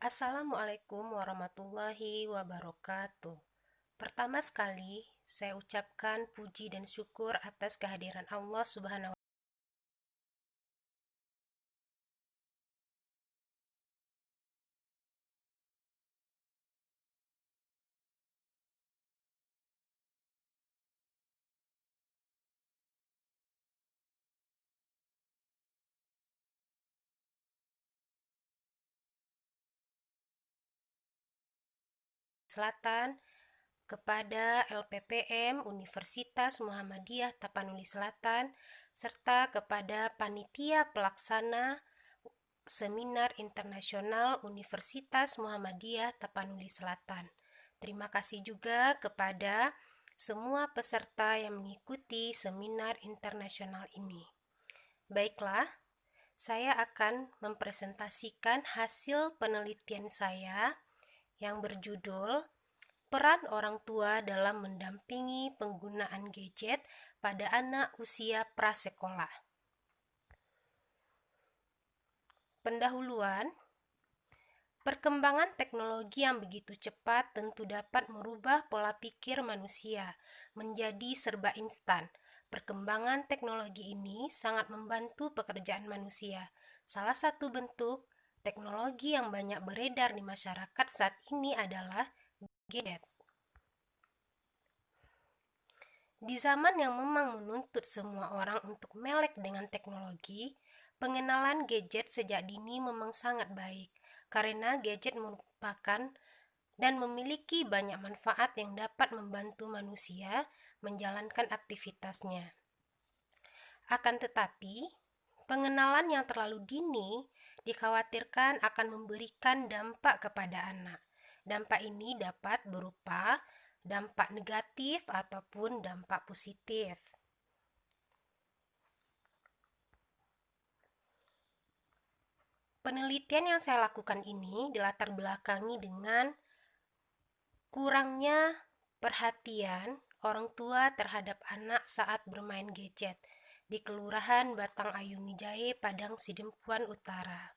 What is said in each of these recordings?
Assalamualaikum warahmatullahi wabarakatuh. Pertama sekali, saya ucapkan puji dan syukur atas kehadiran Allah Subhanahu wa Selatan, kepada LPPM Universitas Muhammadiyah Tapanuli Selatan, serta kepada panitia pelaksana Seminar Internasional Universitas Muhammadiyah Tapanuli Selatan. Terima kasih juga kepada semua peserta yang mengikuti seminar internasional ini. Baiklah, saya akan mempresentasikan hasil penelitian saya yang berjudul Peran Orang Tua dalam Mendampingi Penggunaan Gadget pada Anak Usia Prasekolah. Pendahuluan, perkembangan teknologi yang begitu cepat tentu dapat merubah pola pikir manusia menjadi serba instan. Perkembangan teknologi ini sangat membantu pekerjaan manusia. Salah satu bentuk teknologi yang banyak beredar di masyarakat saat ini adalah gadget. Di zaman yang memang menuntut semua orang untuk melek dengan teknologi, pengenalan gadget sejak dini memang sangat baik, karena gadget merupakan dan memiliki banyak manfaat yang dapat membantu manusia menjalankan aktivitasnya. Akan tetapi, pengenalan yang terlalu dini dikhawatirkan akan memberikan dampak kepada anak. Dampak ini dapat berupa dampak negatif ataupun dampak positif. Penelitian yang saya lakukan ini dilatar belakangi dengan kurangnya perhatian orang tua terhadap anak saat bermain gadget di Kelurahan Batang Ayuni Jahe, Padang Sidempuan Utara.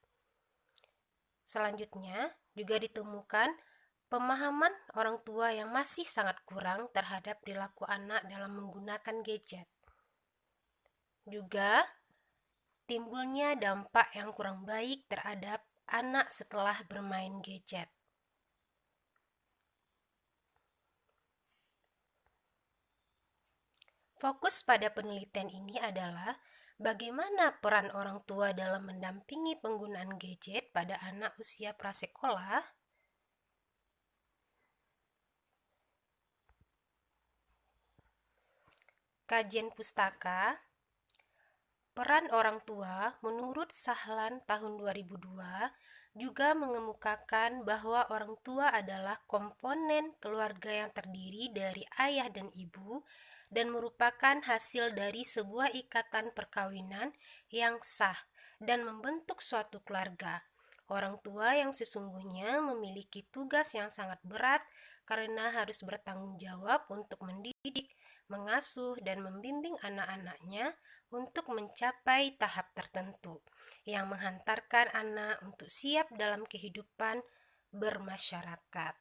Selanjutnya, juga ditemukan pemahaman orang tua yang masih sangat kurang terhadap perilaku anak dalam menggunakan gadget. Juga timbulnya dampak yang kurang baik terhadap anak setelah bermain gadget. Fokus pada penelitian ini adalah bagaimana peran orang tua dalam mendampingi penggunaan gadget pada anak usia prasekolah. Kajian pustaka peran orang tua menurut Sahlan tahun 2002 juga mengemukakan bahwa orang tua adalah komponen keluarga yang terdiri dari ayah dan ibu dan merupakan hasil dari sebuah ikatan perkawinan yang sah dan membentuk suatu keluarga. Orang tua yang sesungguhnya memiliki tugas yang sangat berat karena harus bertanggung jawab untuk mendidik, mengasuh, dan membimbing anak-anaknya untuk mencapai tahap tertentu yang menghantarkan anak untuk siap dalam kehidupan bermasyarakat.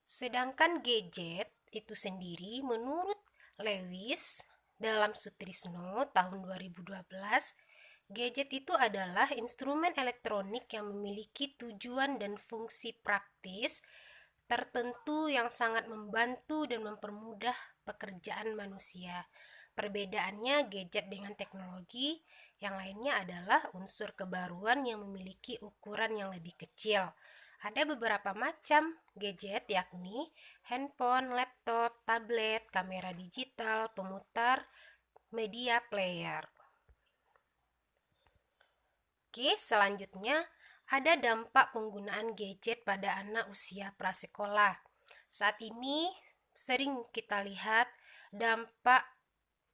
Sedangkan gadget itu sendiri menurut Lewis dalam Sutrisno tahun 2012, gadget itu adalah instrumen elektronik yang memiliki tujuan dan fungsi praktis tertentu yang sangat membantu dan mempermudah pekerjaan manusia. Perbedaannya gadget dengan teknologi yang lainnya adalah unsur kebaruan yang memiliki ukuran yang lebih kecil. Ada beberapa macam gadget yakni handphone, laptop, tablet, kamera digital, pemutar, media player. Oke, selanjutnya ada dampak penggunaan gadget pada anak usia prasekolah. Saat ini sering kita lihat dampak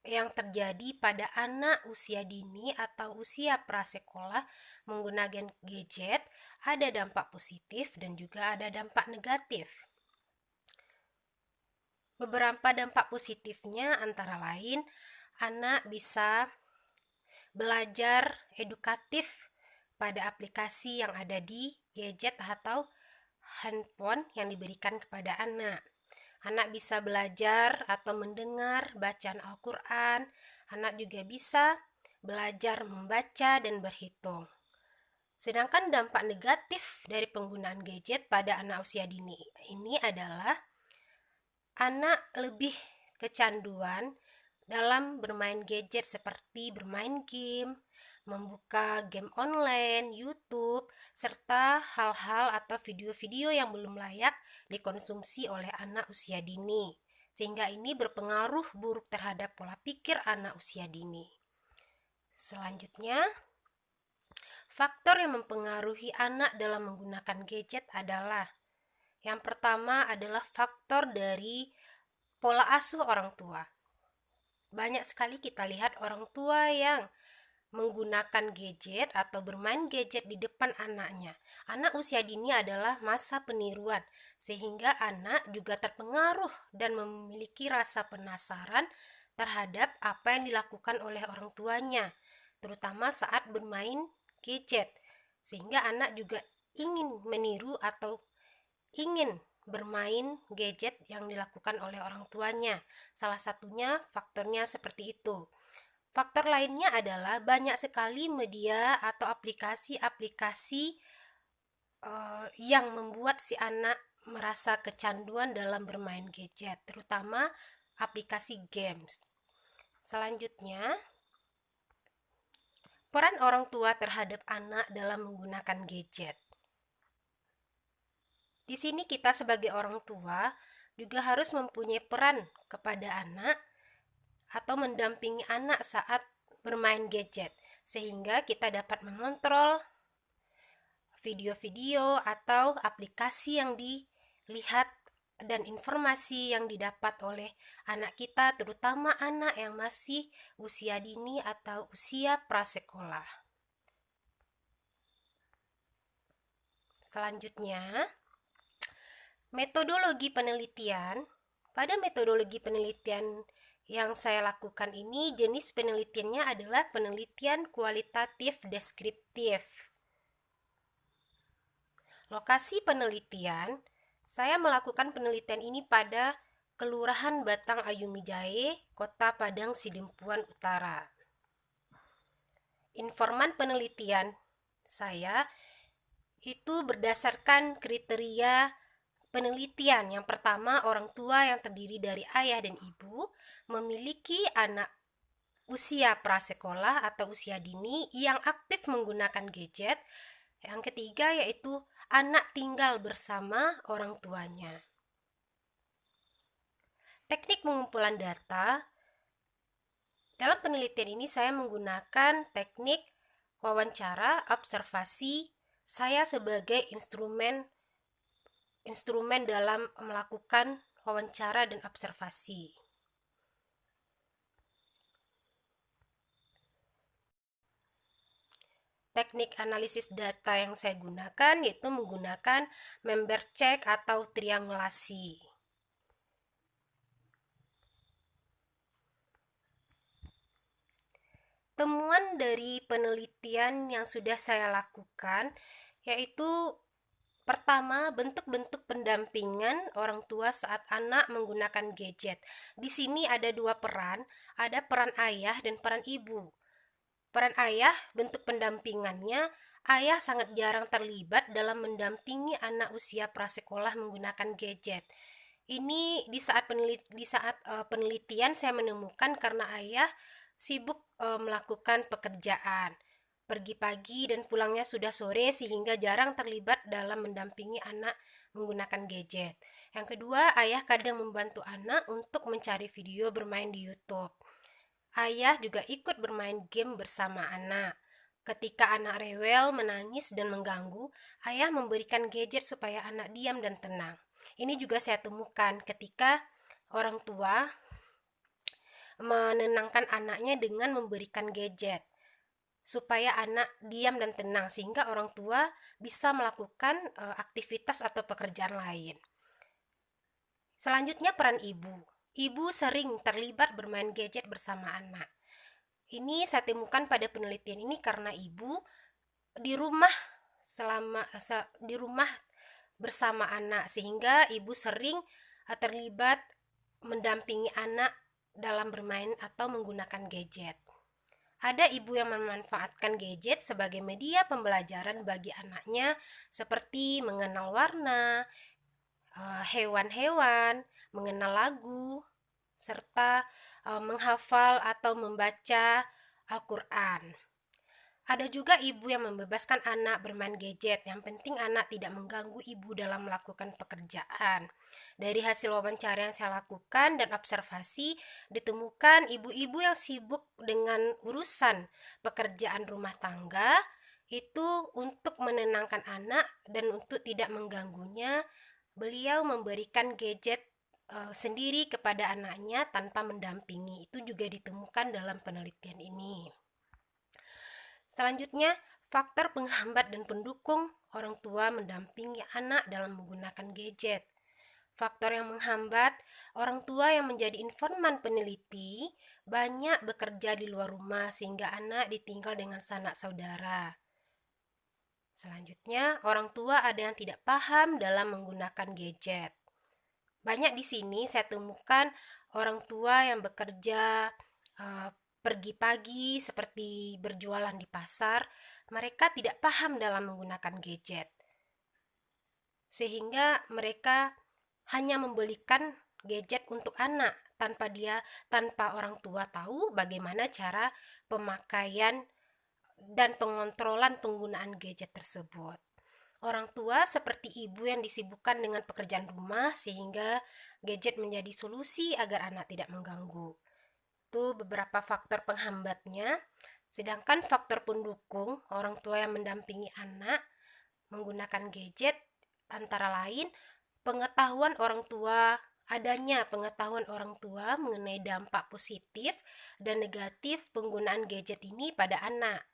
yang terjadi pada anak usia dini atau usia prasekolah menggunakan gadget, ada dampak positif dan juga ada dampak negatif. Beberapa dampak positifnya antara lain anak bisa belajar edukatif pada aplikasi yang ada di gadget atau handphone yang diberikan kepada anak. Anak bisa belajar atau mendengar bacaan Al-Quran. Anak juga bisa belajar membaca dan berhitung. Sedangkan dampak negatif dari penggunaan gadget pada anak usia dini ini adalah anak lebih kecanduan dalam bermain gadget seperti bermain game, membuka game online, YouTube, serta hal-hal atau video-video yang belum layak dikonsumsi oleh anak usia dini. Sehingga ini berpengaruh buruk terhadap pola pikir anak usia dini. Selanjutnya, faktor yang mempengaruhi anak dalam menggunakan gadget adalah yang pertama adalah faktor dari pola asuh orang tua. Banyak sekali kita lihat orang tua yang menggunakan gadget atau bermain gadget di depan anaknya. Anak usia dini adalah masa peniruan, sehingga anak juga terpengaruh dan memiliki rasa penasaran terhadap apa yang dilakukan oleh orang tuanya, terutama saat bermain gadget, sehingga anak juga ingin meniru atau ingin bermain gadget yang dilakukan oleh orang tuanya. Salah satunya faktornya seperti itu. Faktor lainnya adalah banyak sekali media atau aplikasi-aplikasi yang membuat si anak merasa kecanduan dalam bermain gadget, terutama aplikasi games. Selanjutnya, peran orang tua terhadap anak dalam menggunakan gadget. Di sini kita sebagai orang tua juga harus mempunyai peran kepada anak atau mendampingi anak saat bermain gadget, sehingga kita dapat mengontrol video-video atau aplikasi yang dilihat dan informasi yang didapat oleh anak kita, terutama anak yang masih usia dini atau usia prasekolah. Selanjutnya, metodologi penelitian. Pada metodologi penelitian yang saya lakukan ini, jenis penelitiannya adalah penelitian kualitatif deskriptif. Lokasi penelitian, saya melakukan penelitian ini pada Kelurahan Batang Ayumi Jahe, Kota Padang Sidempuan Utara. Informan penelitian saya itu berdasarkan kriteria penelitian. Yang pertama, orang tua yang terdiri dari ayah dan ibu memiliki anak usia prasekolah atau usia dini yang aktif menggunakan gadget. Yang ketiga yaitu anak tinggal bersama orang tuanya. Teknik pengumpulan data. Dalam penelitian ini saya menggunakan teknik wawancara, observasi. Saya sebagai instrumen dalam melakukan wawancara dan observasi. Teknik analisis data yang saya gunakan yaitu menggunakan member check atau triangulasi. Temuan dari penelitian yang sudah saya lakukan yaitu pertama, bentuk-bentuk pendampingan orang tua saat anak menggunakan gadget. Di sini ada dua peran, ada peran ayah dan peran ibu. Peran ayah, bentuk pendampingannya, ayah sangat jarang terlibat dalam mendampingi anak usia prasekolah menggunakan gadget. Ini di saat penelitian saya menemukan karena ayah sibuk melakukan pekerjaan. Pergi pagi dan pulangnya sudah sore sehingga jarang terlibat dalam mendampingi anak menggunakan gadget. Yang kedua, ayah kadang membantu anak untuk mencari video bermain di YouTube. Ayah juga ikut bermain game bersama anak. Ketika anak rewel, menangis, dan mengganggu, ayah memberikan gadget supaya anak diam dan tenang. Ini juga saya temukan ketika orang tua menenangkan anaknya dengan memberikan gadget supaya anak diam dan tenang, sehingga orang tua bisa melakukan aktivitas atau pekerjaan lain. Selanjutnya, peran ibu. Ibu sering terlibat bermain gadget bersama anak. Ini saya temukan pada penelitian ini karena ibu di rumah di rumah bersama anak, sehingga ibu sering terlibat mendampingi anak dalam bermain atau menggunakan gadget. Ada ibu yang memanfaatkan gadget sebagai media pembelajaran bagi anaknya, seperti mengenal warna, hewan-hewan, mengenal lagu, serta menghafal atau membaca Al-Quran. Ada juga ibu yang membebaskan anak bermain gadget. Yang penting anak tidak mengganggu ibu dalam melakukan pekerjaan. Dari hasil wawancara yang saya lakukan dan observasi, ditemukan ibu-ibu yang sibuk dengan urusan pekerjaan rumah tangga itu untuk menenangkan anak dan untuk tidak mengganggunya, beliau memberikan gadget sendiri kepada anaknya tanpa mendampingi. Itu juga ditemukan dalam penelitian ini. Selanjutnya, faktor penghambat dan pendukung orang tua mendampingi anak dalam menggunakan gadget. Faktor yang menghambat orang tua yang menjadi informan peneliti banyak bekerja di luar rumah sehingga anak ditinggal dengan sanak saudara. Selanjutnya, orang tua ada yang tidak paham dalam menggunakan gadget. Banyak di sini saya temukan orang tua yang bekerja pergi pagi seperti berjualan di pasar, mereka tidak paham dalam menggunakan gadget. Sehingga mereka hanya membelikan gadget untuk anak tanpa orang tua tahu bagaimana cara pemakaian dan pengontrolan penggunaan gadget tersebut. Orang tua seperti ibu yang disibukkan dengan pekerjaan rumah sehingga gadget menjadi solusi agar anak tidak mengganggu. Itu beberapa faktor penghambatnya. Sedangkan faktor pendukung orang tua yang mendampingi anak menggunakan gadget antara lain adanya pengetahuan orang tua mengenai dampak positif dan negatif penggunaan gadget ini pada anak.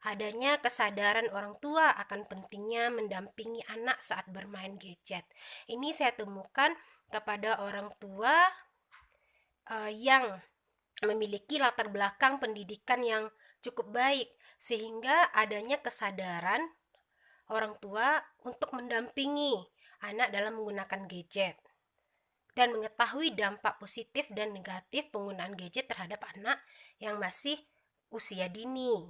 Adanya kesadaran orang tua akan pentingnya mendampingi anak saat bermain gadget. Ini saya temukan kepada orang tua yang memiliki latar belakang pendidikan yang cukup baik, sehingga adanya kesadaran orang tua untuk mendampingi anak dalam menggunakan gadget dan mengetahui dampak positif dan negatif penggunaan gadget terhadap anak yang masih usia dini.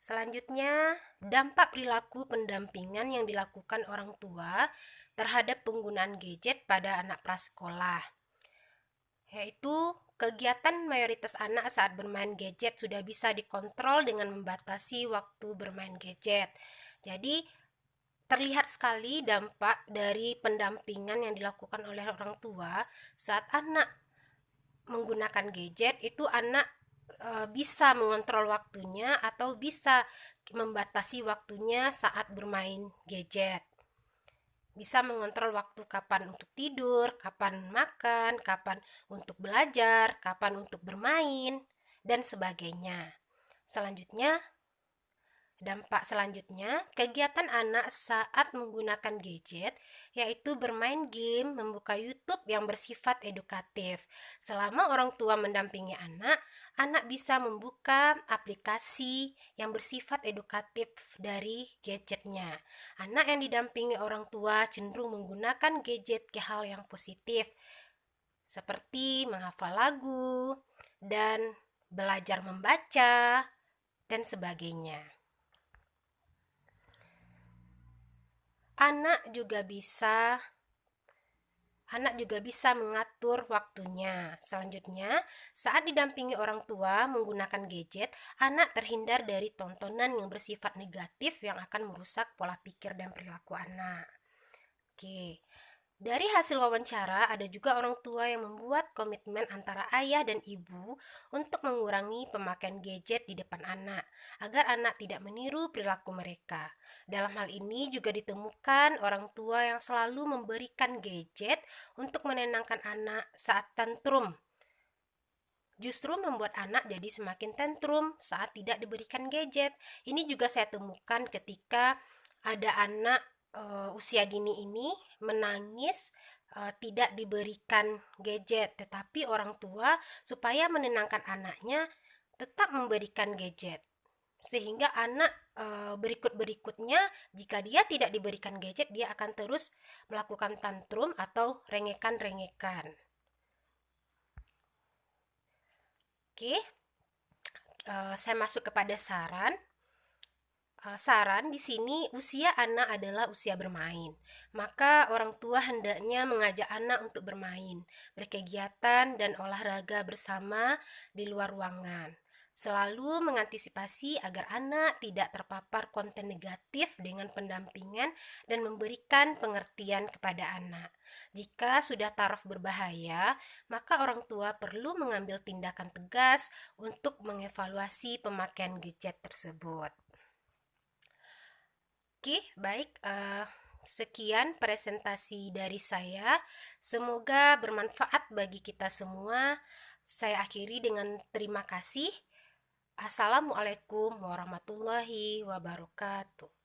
Selanjutnya, dampak perilaku pendampingan yang dilakukan orang tua terhadap penggunaan gadget pada anak prasekolah, yaitu kegiatan mayoritas anak saat bermain gadget sudah bisa dikontrol dengan membatasi waktu bermain gadget. Jadi, terlihat sekali dampak dari pendampingan yang dilakukan oleh orang tua saat anak menggunakan gadget. Itu anak bisa mengontrol waktunya atau bisa membatasi waktunya saat bermain gadget. Bisa mengontrol waktu kapan untuk tidur, kapan makan, kapan untuk belajar, kapan untuk bermain, dan sebagainya. Dampak selanjutnya, kegiatan anak saat menggunakan gadget, yaitu bermain game, membuka YouTube yang bersifat edukatif. Selama orang tua mendampingi anak, anak bisa membuka aplikasi yang bersifat edukatif dari gadgetnya. Anak yang didampingi orang tua cenderung menggunakan gadget ke hal yang positif, seperti menghafal lagu dan belajar membaca, dan sebagainya. Anak juga bisa mengatur waktunya. Selanjutnya, saat didampingi orang tua menggunakan gadget, anak terhindar dari tontonan yang bersifat negatif yang akan merusak pola pikir dan perilaku anak. Oke. Dari hasil wawancara, ada juga orang tua yang membuat komitmen antara ayah dan ibu untuk mengurangi pemakaian gadget di depan anak, agar anak tidak meniru perilaku mereka. Dalam hal ini juga ditemukan orang tua yang selalu memberikan gadget untuk menenangkan anak saat tantrum. Justru membuat anak jadi semakin tantrum saat tidak diberikan gadget. Ini juga saya temukan ketika ada anak usia dini ini menangis tidak diberikan gadget, tetapi orang tua supaya menenangkan anaknya tetap memberikan gadget. sehingga anak berikut-berikutnya jika dia tidak diberikan gadget, dia akan terus melakukan tantrum atau rengekan-rengekan. Oke, saya masuk kepada saran. Saran di sini, usia anak adalah usia bermain. Maka orang tua hendaknya mengajak anak untuk bermain, berkegiatan dan olahraga bersama di luar ruangan. Selalu mengantisipasi agar anak tidak terpapar konten negatif dengan pendampingan dan memberikan pengertian kepada anak. Jika sudah taraf berbahaya, maka orang tua perlu mengambil tindakan tegas untuk mengevaluasi pemakaian gadget tersebut. Oke, baik. Sekian presentasi dari saya. Semoga bermanfaat bagi kita semua. Saya akhiri dengan terima kasih. Assalamualaikum warahmatullahi wabarakatuh.